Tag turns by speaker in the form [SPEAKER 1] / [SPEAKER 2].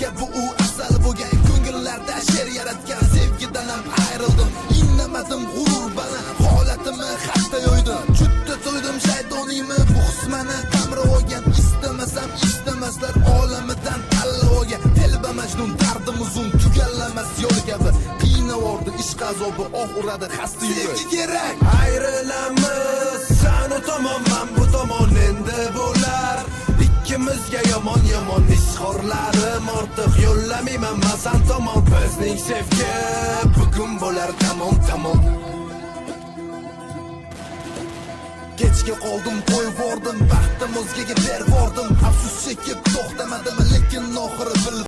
[SPEAKER 1] Nega bu u asal bo'lgan ko'ngillarda she'r yaratgan sevgidan ham ayrildim indamadim g'urur bana holatimni hatta yo'ydim juda to'ydim shaydoniymi bu husmani qamri olgan istamasam istamaslar olamidan talla olgan telba majnun dardim uzun tugallamas yo'l kabi qiynavordi ishq azobi uradi xasta yurak sevgi kerak ayrilamiz sen o tomon men bu tomon endi bo'lar ikkimizga yomon ishxorlarim ortiq yo'llamayman men sen tomon bizning sevgi bugun bo'lar tamom kechga qoldim qo'yvordim baxtim o'zgaga bervordim afsus chekib to'xtamadim lekin oxiri